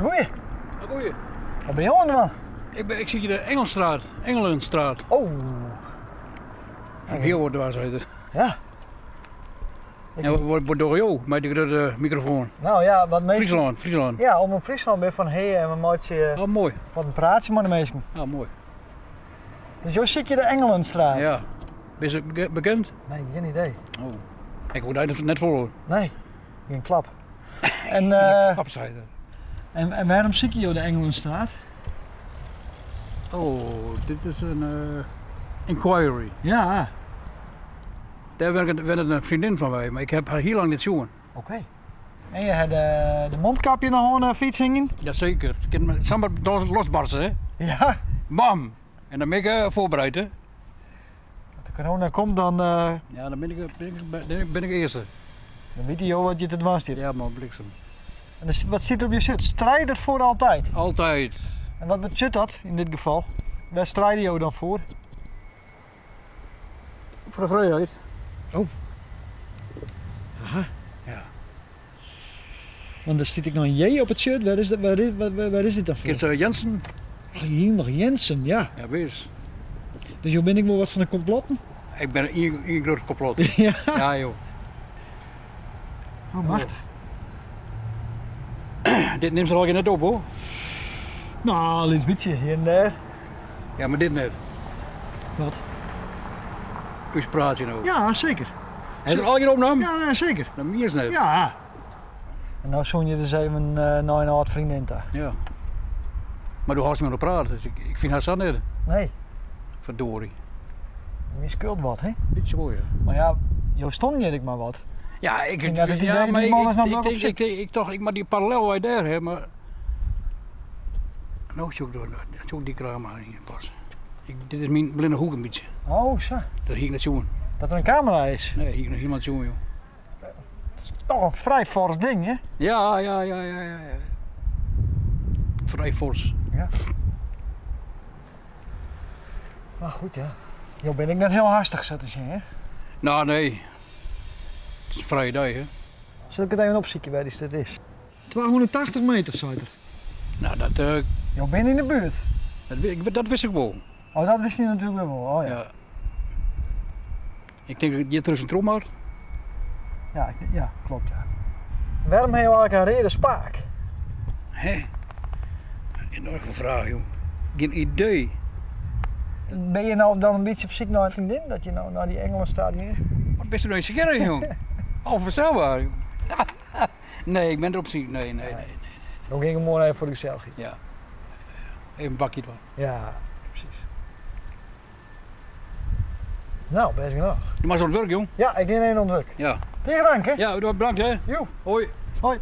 Goeie. Goeie. Wat ben je aan, man? Ik zie hier de Engelenstraat. Oh. Hier wordt waar ze. Ja. En wat door jou met de microfoon? Nou ja, wat mensen... Friesland. Ja, om op Friesland ben van hey en mijn maatje Oh, mooi. wat een praatje met de mensen. Ah, mooi. Dus zo zit je de Engelenstraat? Ja. Ben je bekend? Nee, geen idee. Oh. Ik hoorde dat net voor. Nee, geen klap. En, en waarom zie je de Engelenstraat? Oh, dit is een inquiry. Ja. Daar werd een vriendin van mij, maar ik heb haar heel lang niet zien. Oké. En je had de mondkapje nog aan de fiets hingen? Jazeker. Ik kan me samen losbarsten, hè? Ja. Bam! En dan ben ik voorbereid, hè? Als de corona komt, dan Ja, dan ben ik eerste. dan weet je wat je te doen zit. Ja, man, bliksem. En dus, wat zit er op je shirt? Strijder voor altijd. Altijd. En wat betekent dat in dit geval? Waar strijd je dan voor? Voor de vrijheid. Oh. Aha. Ja. Want er zit ik nog een J op het shirt. Waar is dit dan voor? Is Jensen? Hier nog Jensen, ja. Ja, wees. Dus joh, ben ik wel wat van de complotten? Ik ben een groot complot. Ja. Ja, joh. Oh, machtig. Dit neemt ze al net op, hoor. Nou, iets beetje hier en daar. Ja, maar dit net. Wat? U praat je nou. Ja, zeker. Hij is er al hier opnam? Ja, nee, zeker. Dan meer is net. Ja. En nou zoen je dus even naar een oud vriendin daar. Ja. Maar doe haast niet meer op praten, dus ik vind haar zo net. Nee, Verdorie. je schuld wat, hè? Beetje mooi, hè? Maar ja, jou stond je ik maar wat. Ja, ik Ging dat het idee, ja, die maar man is nou wel op ik dacht, ik maar die parallel uit daar, hè, maar... Nou, zoek die kraam maar niet pas. Dit is mijn blinde hoek een beetje. Oh, zo. Dat hier niet zien. Dat er een camera is. Nee, hier nog iemand zien, joh. Dat is toch een vrij fors ding, hè? Ja. Vrij fors. Ja. Maar goed, ja. Jo, ben ik net heel hastig, zat te zien, hè? Nou, nee. Het is een vrije dag, hè. Zal ik het even opzoeken waar dit is? 280 meter, zei er. Nou, dat, Jo, ben in de buurt. dat wist ik wel. Oh, dat wist hij natuurlijk wel. Oh ja. Ja. Ik denk dat je terug een trom had. Ja, klopt, ja. Waarom heb je eigenlijk een reden spaak? Hé? Enorme vraag, joh. Geen idee. Ben je nou dan een beetje op zoek naar een vriendin? Dat je nou naar die Engelenstraat hier? Wat best wel een sigaret, joh. Onvoorstelbaar. Nee, ik ben erop zoek. Nee. Dan ging ik morgen even voor jezelf gieten. Ja. Even een bakje ervan. Ja, precies. Nou, best genoeg. Je maakt zo'n werk, jong. Ja, ik neem een ontwerp. Ja. Tegen dank, hè? Ja, bedankt, hè. Joe. Hoi. Hoi.